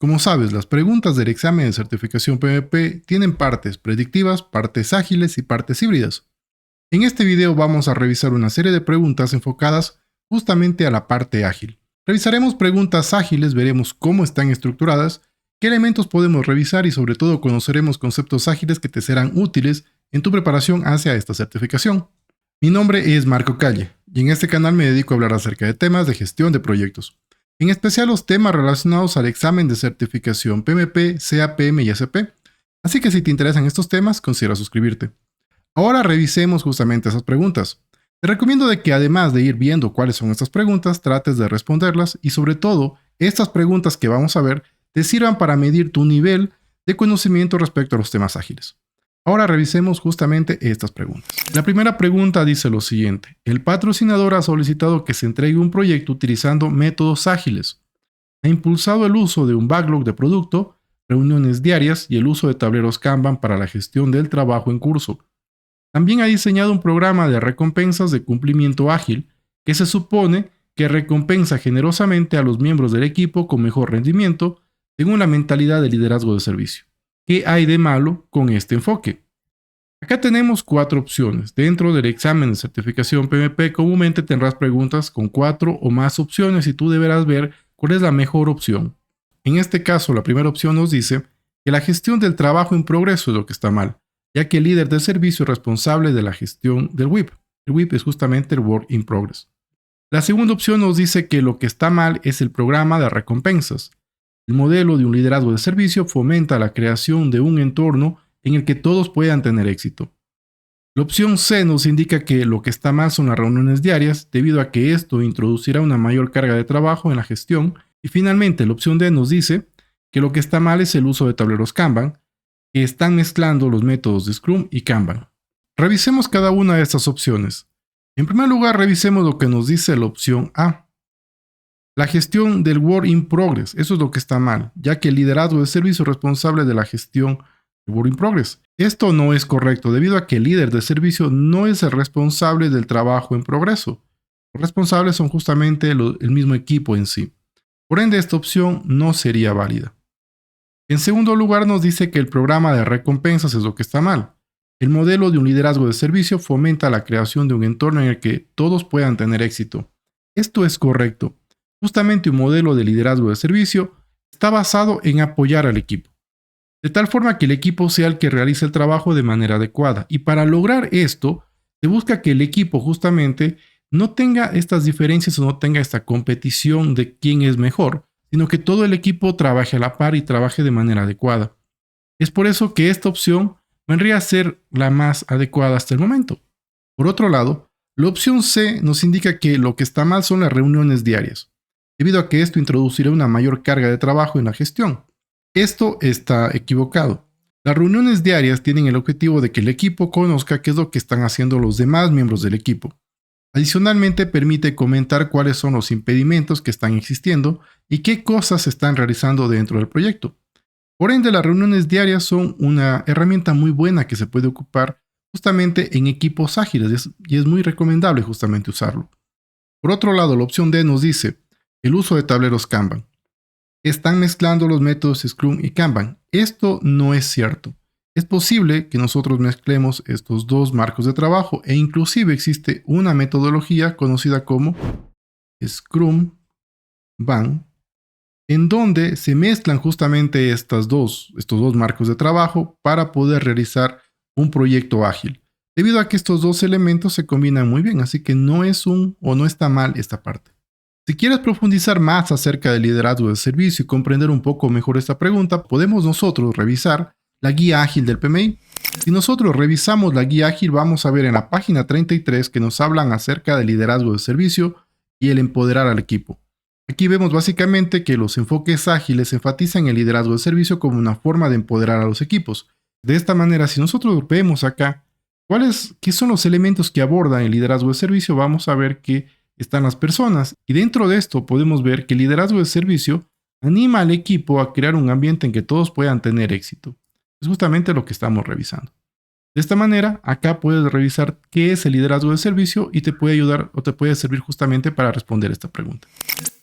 Como sabes, las preguntas del examen de certificación PMP tienen partes predictivas, partes ágiles y partes híbridas. En este video vamos a revisar una serie de preguntas enfocadas justamente a la parte ágil. Revisaremos preguntas ágiles, veremos cómo están estructuradas, qué elementos podemos revisar y sobre todo conoceremos conceptos ágiles que te serán útiles en tu preparación hacia esta certificación. Mi nombre es Marco Calle y en este canal me dedico a hablar acerca de temas de gestión de proyectos, en especial los temas relacionados al examen de certificación PMP, CAPM y SP. Así que si te interesan estos temas, considera suscribirte. Ahora revisemos justamente esas preguntas. Te recomiendo de que además de ir viendo cuáles son estas preguntas, trates de responderlas y sobre todo, estas preguntas que vamos a ver te sirvan para medir tu nivel de conocimiento respecto a los temas ágiles. Ahora revisemos justamente estas preguntas. La primera pregunta dice lo siguiente: el patrocinador ha solicitado que se entregue un proyecto utilizando métodos ágiles. Ha impulsado el uso de un backlog de producto, reuniones diarias y el uso de tableros Kanban para la gestión del trabajo en curso. También ha diseñado un programa de recompensas de cumplimiento ágil que se supone que recompensa generosamente a los miembros del equipo con mejor rendimiento según la mentalidad de liderazgo de servicio. ¿Qué hay de malo con este enfoque? Acá tenemos 4 opciones. Dentro del examen de certificación PMP comúnmente tendrás preguntas con 4 o más opciones y tú deberás ver cuál es la mejor opción. En este caso, la primera opción nos dice que la gestión del trabajo en progreso es lo que está mal, ya que el líder de servicio es responsable de la gestión del WIP. El WIP es justamente el Work in Progress. La segunda opción nos dice que lo que está mal es el programa de recompensas. El modelo de un liderazgo de servicio fomenta la creación de un entorno en el que todos puedan tener éxito. La opción C nos indica que lo que está mal son las reuniones diarias, debido a que esto introducirá una mayor carga de trabajo en la gestión. Y finalmente, la opción D nos dice que lo que está mal es el uso de tableros Kanban, que están mezclando los métodos de Scrum y Kanban. Revisemos cada una de estas opciones. En primer lugar, revisemos lo que nos dice la opción A. La gestión del Work in Progress, eso es lo que está mal, ya que el liderazgo de servicio es responsable de la gestión del Work in Progress. Esto no es correcto, debido a que el líder de servicio no es el responsable del trabajo en progreso. Los responsables son justamente el mismo equipo en sí. Por ende, esta opción no sería válida. En segundo lugar, nos dice que el programa de recompensas es lo que está mal. El modelo de un liderazgo de servicio fomenta la creación de un entorno en el que todos puedan tener éxito. Esto es correcto. Justamente un modelo de liderazgo de servicio está basado en apoyar al equipo, de tal forma que el equipo sea el que realice el trabajo de manera adecuada. Y para lograr esto, se busca que el equipo justamente no tenga estas diferencias o no tenga esta competición de quién es mejor, sino que todo el equipo trabaje a la par y trabaje de manera adecuada. Es por eso que esta opción vendría a ser la más adecuada hasta el momento. Por otro lado, la opción C nos indica que lo que está mal son las reuniones diarias, debido a que esto introducirá una mayor carga de trabajo en la gestión. Esto está equivocado. Las reuniones diarias tienen el objetivo de que el equipo conozca qué es lo que están haciendo los demás miembros del equipo. Adicionalmente, permite comentar cuáles son los impedimentos que están existiendo y qué cosas se están realizando dentro del proyecto. Por ende, las reuniones diarias son una herramienta muy buena que se puede ocupar justamente en equipos ágiles y es muy recomendable justamente usarlo. Por otro lado, la opción D nos dice el uso de tableros Kanban. Están mezclando los métodos Scrum y Kanban. Esto no es cierto. Es posible que nosotros mezclemos estos dos marcos de trabajo e inclusive existe una metodología conocida como Scrum Ban, en donde se mezclan justamente estos dos marcos de trabajo para poder realizar un proyecto ágil, debido a que estos dos elementos se combinan muy bien, así que no está mal esta parte. Si quieres profundizar más acerca del liderazgo de servicio y comprender un poco mejor esta pregunta, podemos nosotros revisar la guía ágil del PMI. Si nosotros revisamos la guía ágil, vamos a ver en la página 33 que nos hablan acerca del liderazgo de servicio y el empoderar al equipo. Aquí vemos básicamente que los enfoques ágiles enfatizan el liderazgo de servicio como una forma de empoderar a los equipos. De esta manera, si nosotros vemos acá qué son los elementos que abordan el liderazgo de servicio, vamos a ver que están las personas. Y dentro de esto podemos ver que el liderazgo de servicio anima al equipo a crear un ambiente en que todos puedan tener éxito. Es justamente lo que estamos revisando. De esta manera, acá puedes revisar qué es el liderazgo de servicio y te puede ayudar o te puede servir justamente para responder esta pregunta.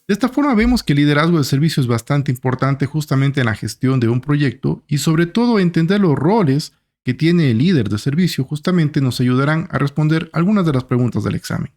De esta forma vemos que el liderazgo de servicio es bastante importante justamente en la gestión de un proyecto y sobre todo entender los roles que tiene el líder de servicio justamente nos ayudarán a responder algunas de las preguntas del examen.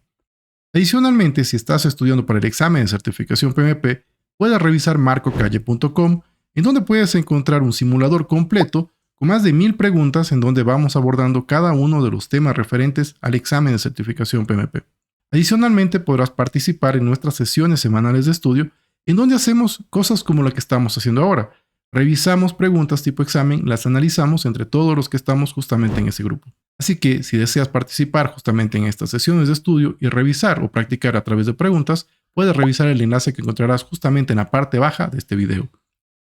Adicionalmente, si estás estudiando para el examen de certificación PMP, puedes revisar marcocalle.com, en donde puedes encontrar un simulador completo con más de 1000 preguntas en donde vamos abordando cada uno de los temas referentes al examen de certificación PMP. Adicionalmente, podrás participar en nuestras sesiones semanales de estudio, en donde hacemos cosas como la que estamos haciendo ahora. Revisamos preguntas tipo examen, las analizamos entre todos los que estamos justamente en ese grupo. Así que si deseas participar justamente en estas sesiones de estudio y revisar o practicar a través de preguntas, puedes revisar el enlace que encontrarás justamente en la parte baja de este video.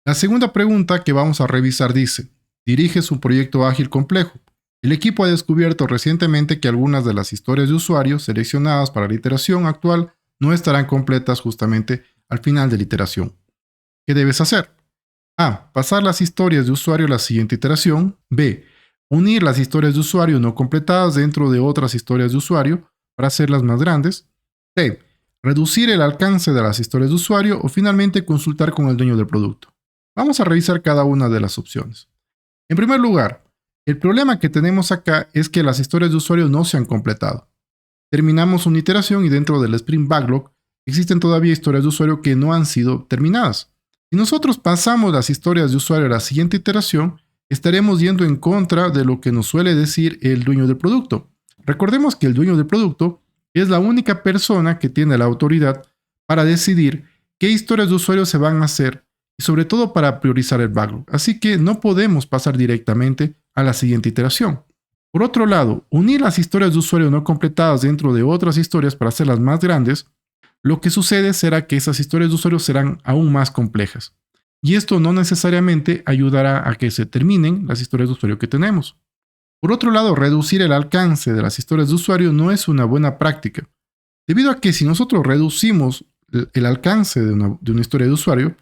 La segunda pregunta que vamos a revisar dice: diriges un proyecto ágil complejo. El equipo ha descubierto recientemente que algunas de las historias de usuario seleccionadas para la iteración actual no estarán completas justamente al final de la iteración. ¿Qué debes hacer? A. Pasar las historias de usuario a la siguiente iteración. B. Unir las historias de usuario no completadas dentro de otras historias de usuario para hacerlas más grandes. C. Reducir el alcance de las historias de usuario o finalmente consultar con el dueño del producto. Vamos a revisar cada una de las opciones. En primer lugar, el problema que tenemos acá es que las historias de usuario no se han completado. Terminamos una iteración y dentro del Sprint Backlog existen todavía historias de usuario que no han sido terminadas. Si nosotros pasamos las historias de usuario a la siguiente iteración, estaremos yendo en contra de lo que nos suele decir el dueño del producto. Recordemos que el dueño del producto es la única persona que tiene la autoridad para decidir qué historias de usuario se van a hacer y sobre todo para priorizar el backlog. Así que no podemos pasar directamente a la siguiente iteración. Por otro lado, unir las historias de usuario no completadas dentro de otras historias para hacerlas más grandes, lo que sucede será que esas historias de usuario serán aún más complejas. Y esto no necesariamente ayudará a que se terminen las historias de usuario que tenemos. Por otro lado, reducir el alcance de las historias de usuario no es una buena práctica, debido a que si nosotros reducimos el alcance de una historia de usuario,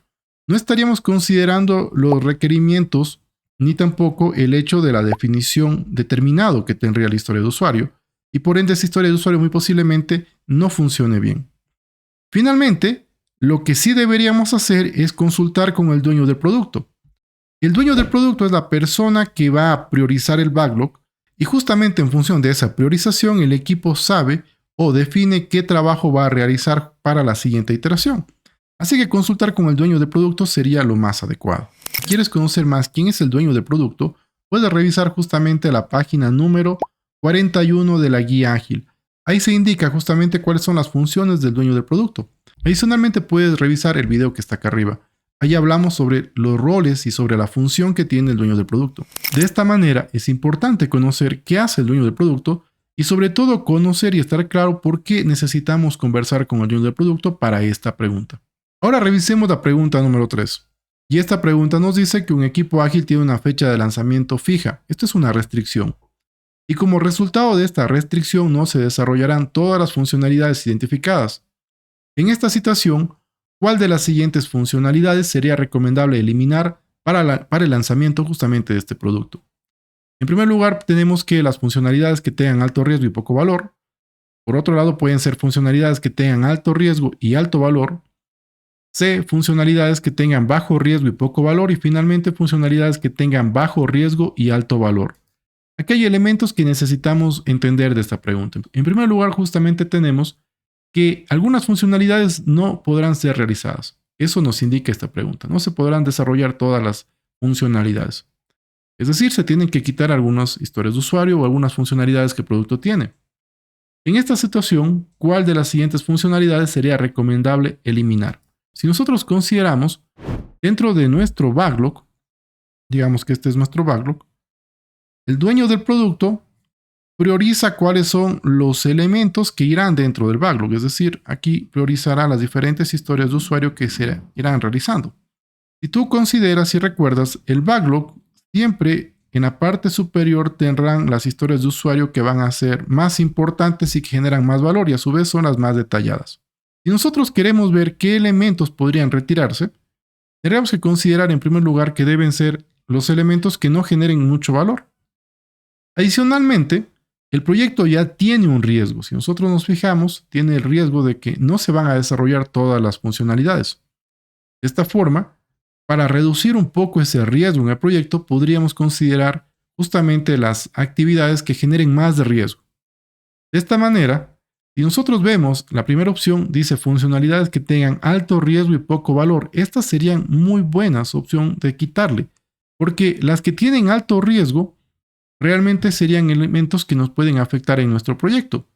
no estaríamos considerando los requerimientos ni tampoco el hecho de la definición determinado que tendría la historia de usuario, y por ende esa historia de usuario muy posiblemente no funcione bien. Finalmente, lo que sí deberíamos hacer es consultar con el dueño del producto. El dueño del producto es la persona que va a priorizar el backlog y justamente en función de esa priorización el equipo sabe o define qué trabajo va a realizar para la siguiente iteración. Así que consultar con el dueño del producto sería lo más adecuado. Si quieres conocer más quién es el dueño del producto, puedes revisar justamente la página número 41 de la guía ágil. Ahí se indica justamente cuáles son las funciones del dueño del producto. Adicionalmente puedes revisar el video que está acá arriba. Ahí hablamos sobre los roles y sobre la función que tiene el dueño del producto. De esta manera es importante conocer qué hace el dueño del producto y sobre todo conocer y estar claro por qué necesitamos conversar con el dueño del producto para esta pregunta. Ahora revisemos la pregunta número 3. Y esta pregunta nos dice que un equipo ágil tiene una fecha de lanzamiento fija. Esto es una restricción. Y como resultado de esta restricción no se desarrollarán todas las funcionalidades identificadas. En esta situación, ¿cuál de las siguientes funcionalidades sería recomendable eliminar para el lanzamiento justamente de este producto? En primer lugar, tenemos que las funcionalidades que tengan alto riesgo y poco valor. Por otro lado, pueden ser funcionalidades que tengan alto riesgo y alto valor. C. Funcionalidades que tengan bajo riesgo y poco valor. Y finalmente, funcionalidades que tengan bajo riesgo y alto valor. Aquí hay elementos que necesitamos entender de esta pregunta. En primer lugar, justamente tenemos que algunas funcionalidades no podrán ser realizadas. Eso nos indica esta pregunta. No se podrán desarrollar todas las funcionalidades. Es decir, se tienen que quitar algunas historias de usuario o algunas funcionalidades que el producto tiene. En esta situación, ¿cuál de las siguientes funcionalidades sería recomendable eliminar? Si nosotros consideramos dentro de nuestro backlog, digamos que este es nuestro backlog, el dueño del producto prioriza cuáles son los elementos que irán dentro del backlog, es decir, aquí priorizará las diferentes historias de usuario que se irán realizando. Si tú consideras y recuerdas, el backlog siempre en la parte superior tendrán las historias de usuario que van a ser más importantes y que generan más valor y a su vez son las más detalladas. Si nosotros queremos ver qué elementos podrían retirarse, tendríamos que considerar en primer lugar que deben ser los elementos que no generen mucho valor. Adicionalmente, el proyecto ya tiene un riesgo. Si nosotros nos fijamos, tiene el riesgo de que no se van a desarrollar todas las funcionalidades. De esta forma, para reducir un poco ese riesgo en el proyecto, podríamos considerar justamente las actividades que generen más de riesgo. De esta manera, si nosotros vemos, la primera opción dice funcionalidades que tengan alto riesgo y poco valor. Estas serían muy buenas opción de quitarle, porque las que tienen alto riesgo realmente serían elementos que nos pueden afectar en nuestro proyecto.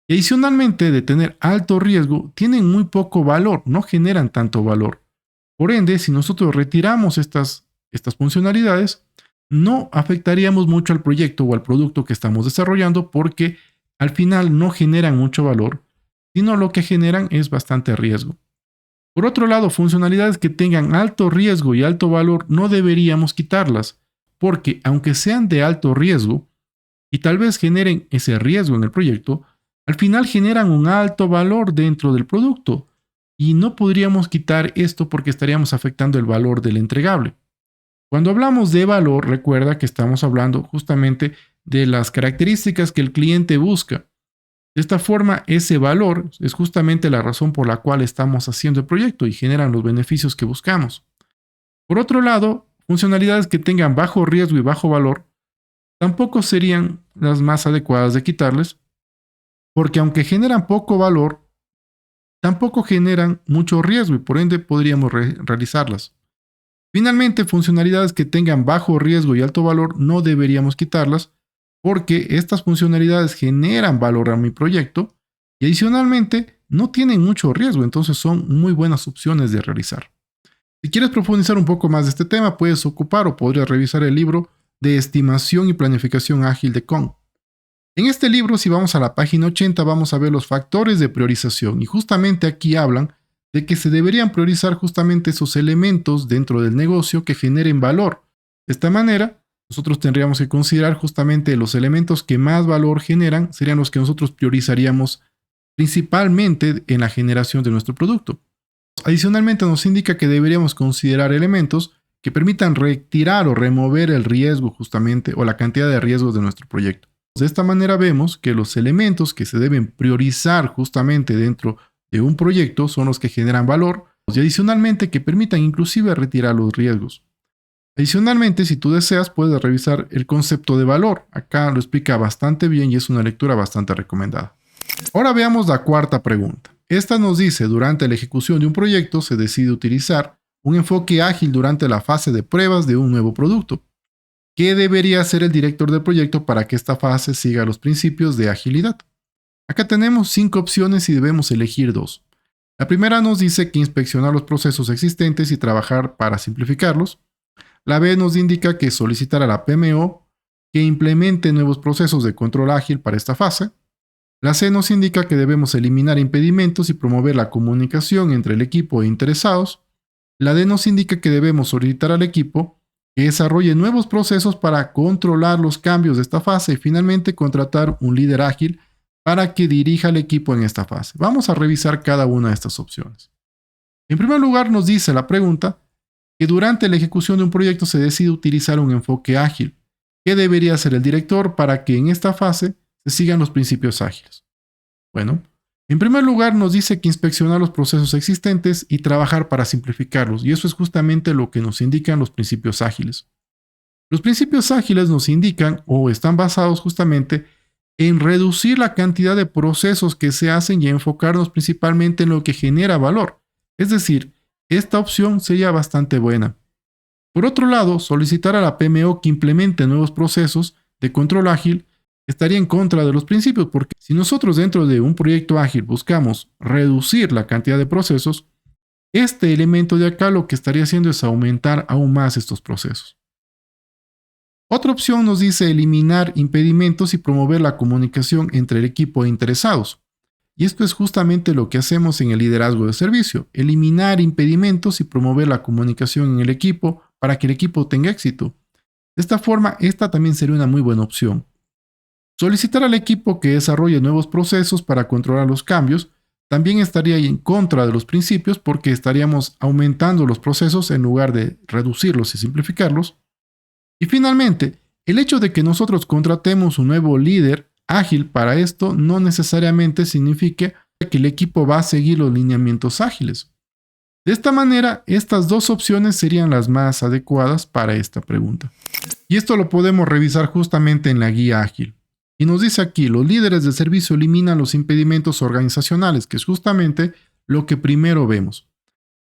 Y adicionalmente, de tener alto riesgo, tienen muy poco valor, no generan tanto valor. Por ende, si nosotros retiramos estas funcionalidades, no afectaríamos mucho al proyecto o al producto que estamos desarrollando porque al final no generan mucho valor, sino lo que generan es bastante riesgo. Por otro lado, funcionalidades que tengan alto riesgo y alto valor no deberíamos quitarlas, porque aunque sean de alto riesgo y tal vez generen ese riesgo en el proyecto, al final generan un alto valor dentro del producto y no podríamos quitar esto porque estaríamos afectando el valor del entregable. Cuando hablamos de valor, recuerda que estamos hablando justamente de las características que el cliente busca. De esta forma, ese valor es justamente la razón por la cual estamos haciendo el proyecto y generan los beneficios que buscamos. Por otro lado, funcionalidades que tengan bajo riesgo y bajo valor tampoco serían las más adecuadas de quitarles, porque aunque generan poco valor, tampoco generan mucho riesgo y por ende podríamos realizarlas. Finalmente, funcionalidades que tengan bajo riesgo y alto valor no deberíamos quitarlas porque estas funcionalidades generan valor a mi proyecto y adicionalmente no tienen mucho riesgo, entonces son muy buenas opciones de realizar. Si quieres profundizar un poco más de este tema, puedes ocupar o podrías revisar el libro de Estimación y Planificación Ágil de Kohn. En este libro, si vamos a la página 80, vamos a ver los factores de priorización y justamente aquí hablan de que se deberían priorizar justamente esos elementos dentro del negocio que generen valor. De esta manera, nosotros tendríamos que considerar justamente los elementos que más valor generan, serían los que nosotros priorizaríamos principalmente en la generación de nuestro producto. Adicionalmente, nos indica que deberíamos considerar elementos que permitan retirar o remover el riesgo justamente o la cantidad de riesgos de nuestro proyecto. De esta manera vemos que los elementos que se deben priorizar justamente dentro de un proyecto son los que generan valor y adicionalmente que permitan inclusive retirar los riesgos. Adicionalmente, si tú deseas, puedes revisar el concepto de valor. Acá lo explica bastante bien y es una lectura bastante recomendada. Ahora veamos la cuarta pregunta. Esta nos dice, durante la ejecución de un proyecto se decide utilizar un enfoque ágil durante la fase de pruebas de un nuevo producto. ¿Qué debería hacer el director del proyecto para que esta fase siga los principios de agilidad? Acá tenemos 5 opciones y debemos elegir 2. La primera nos dice que inspeccionar los procesos existentes y trabajar para simplificarlos. La B nos indica que solicitar a la PMO que implemente nuevos procesos de control ágil para esta fase. La C nos indica que debemos eliminar impedimentos y promover la comunicación entre el equipo e interesados. La D nos indica que debemos solicitar al equipo que desarrolle nuevos procesos para controlar los cambios de esta fase y finalmente contratar un líder ágil para que dirija al equipo en esta fase. Vamos a revisar cada una de estas opciones. En primer lugar, nos dice la pregunta que durante la ejecución de un proyecto se decide utilizar un enfoque ágil. ¿Qué debería hacer el director para que en esta fase se sigan los principios ágiles? Bueno, en primer lugar nos dice que inspeccionar los procesos existentes y trabajar para simplificarlos, y eso es justamente lo que nos indican los principios ágiles. Los principios ágiles nos indican o están basados justamente en reducir la cantidad de procesos que se hacen y enfocarnos principalmente en lo que genera valor. Es decir, esta opción sería bastante buena. Por otro lado, solicitar a la PMO que implemente nuevos procesos de control ágil estaría en contra de los principios, porque si nosotros dentro de un proyecto ágil buscamos reducir la cantidad de procesos, este elemento de acá lo que estaría haciendo es aumentar aún más estos procesos. Otra opción nos dice eliminar impedimentos y promover la comunicación entre el equipo e interesados. Y esto es justamente lo que hacemos en el liderazgo de servicio, eliminar impedimentos y promover la comunicación en el equipo para que el equipo tenga éxito. De esta forma, esta también sería una muy buena opción. Solicitar al equipo que desarrolle nuevos procesos para controlar los cambios también estaría en contra de los principios porque estaríamos aumentando los procesos en lugar de reducirlos y simplificarlos. Y finalmente, el hecho de que nosotros contratemos un nuevo líder ágil para esto no necesariamente significa que el equipo va a seguir los lineamientos ágiles. De esta manera, estas dos opciones serían las más adecuadas para esta pregunta. Y esto lo podemos revisar justamente en la guía ágil. Y nos dice aquí, los líderes de servicio eliminan los impedimentos organizacionales, que es justamente lo que primero vemos.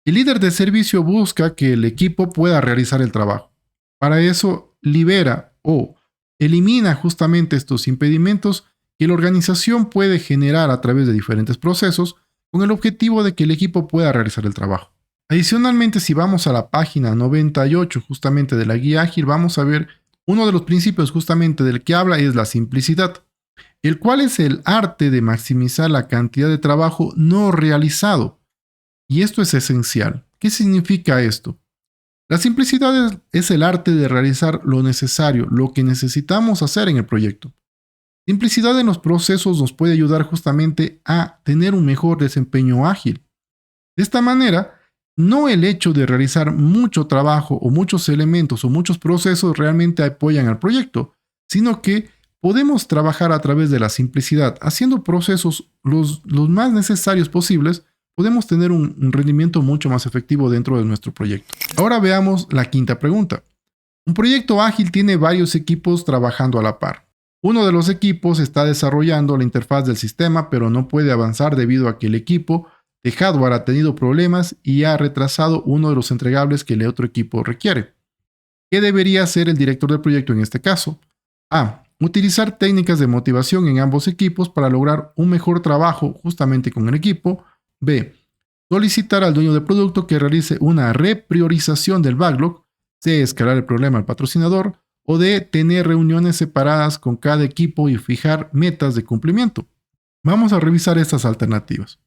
El líder de servicio busca que el equipo pueda realizar el trabajo. Para eso, libera o elimina justamente estos impedimentos que la organización puede generar a través de diferentes procesos con el objetivo de que el equipo pueda realizar el trabajo. Adicionalmente, si vamos a la página 98 justamente de la guía ágil, vamos a ver uno de los principios justamente del que habla es la simplicidad, el cual es el arte de maximizar la cantidad de trabajo no realizado. Y esto es esencial. ¿Qué significa esto? La simplicidad es el arte de realizar lo necesario, lo que necesitamos hacer en el proyecto. Simplicidad en los procesos nos puede ayudar justamente a tener un mejor desempeño ágil. De esta manera, no el hecho de realizar mucho trabajo o muchos elementos o muchos procesos realmente apoyan al proyecto, sino que podemos trabajar a través de la simplicidad, haciendo procesos los más necesarios posibles. Podemos tener un rendimiento mucho más efectivo dentro de nuestro proyecto. Ahora veamos la quinta pregunta. Un proyecto ágil tiene varios equipos trabajando a la par. Uno de los equipos está desarrollando la interfaz del sistema, pero no puede avanzar debido a que el equipo de hardware ha tenido problemas y ha retrasado uno de los entregables que el otro equipo requiere. ¿Qué debería hacer el director del proyecto en este caso? A. Utilizar técnicas de motivación en ambos equipos para lograr un mejor trabajo justamente con el equipo. B. Solicitar al dueño del producto que realice una repriorización del backlog. C. Escalar el problema al patrocinador. O D. Tener reuniones separadas con cada equipo y fijar metas de cumplimiento. Vamos a revisar estas alternativas.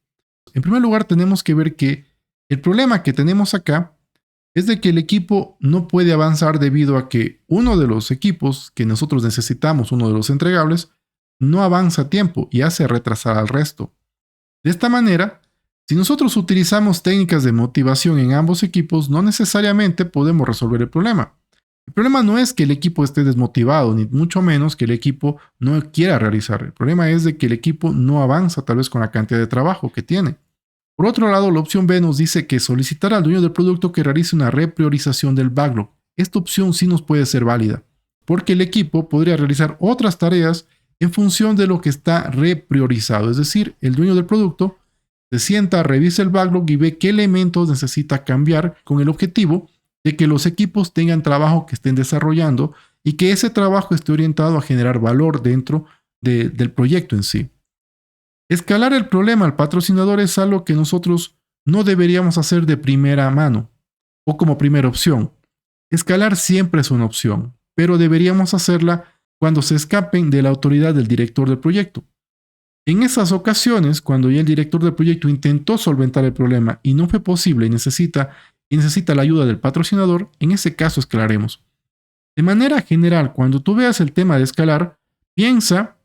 En primer lugar, tenemos que ver que el problema que tenemos acá es de que el equipo no puede avanzar debido a que uno de los equipos que nosotros necesitamos, uno de los entregables, no avanza a tiempo y hace retrasar al resto. De esta manera, si nosotros utilizamos técnicas de motivación en ambos equipos, no necesariamente podemos resolver el problema. El problema no es que el equipo esté desmotivado, ni mucho menos que el equipo no quiera realizar. El problema es de que el equipo no avanza tal vez con la cantidad de trabajo que tiene. Por otro lado, la opción B nos dice que solicitar al dueño del producto que realice una repriorización del backlog. Esta opción sí nos puede ser válida, porque el equipo podría realizar otras tareas en función de lo que está repriorizado. Es decir, el dueño del producto se sienta, revisa el backlog y ve qué elementos necesita cambiar con el objetivo de que los equipos tengan trabajo que estén desarrollando y que ese trabajo esté orientado a generar valor dentro del proyecto en sí. Escalar el problema al patrocinador es algo que nosotros no deberíamos hacer de primera mano o como primera opción. Escalar siempre es una opción, pero deberíamos hacerla cuando se escapen de la autoridad del director del proyecto. En esas ocasiones, cuando ya el director del proyecto intentó solventar el problema y no fue posible y necesita la ayuda del patrocinador, en ese caso escalaremos. De manera general, cuando tú veas el tema de escalar, piensa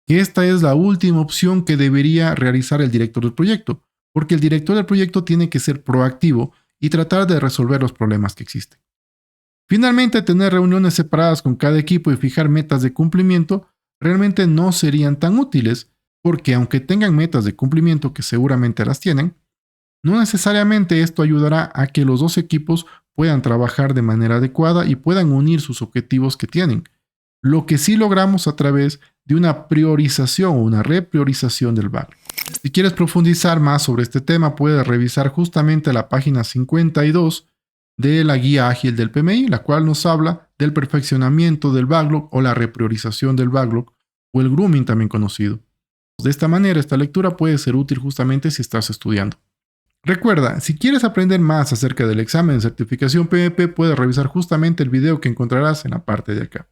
que esta es la última opción que debería realizar el director del proyecto, porque el director del proyecto tiene que ser proactivo y tratar de resolver los problemas que existen. Finalmente, tener reuniones separadas con cada equipo y fijar metas de cumplimiento realmente no serían tan útiles, porque aunque tengan metas de cumplimiento que seguramente las tienen, no necesariamente esto ayudará a que los dos equipos puedan trabajar de manera adecuada y puedan unir sus objetivos que tienen, lo que sí logramos a través de una priorización o una repriorización del backlog. Si quieres profundizar más sobre este tema, puedes revisar justamente la página 52 de la guía ágil del PMI, la cual nos habla del perfeccionamiento del backlog o la repriorización del backlog o el grooming también conocido. De esta manera, esta lectura puede ser útil justamente si estás estudiando. Recuerda, si quieres aprender más acerca del examen de certificación PMP, puedes revisar justamente el video que encontrarás en la parte de acá.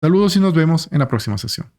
Saludos y nos vemos en la próxima sesión.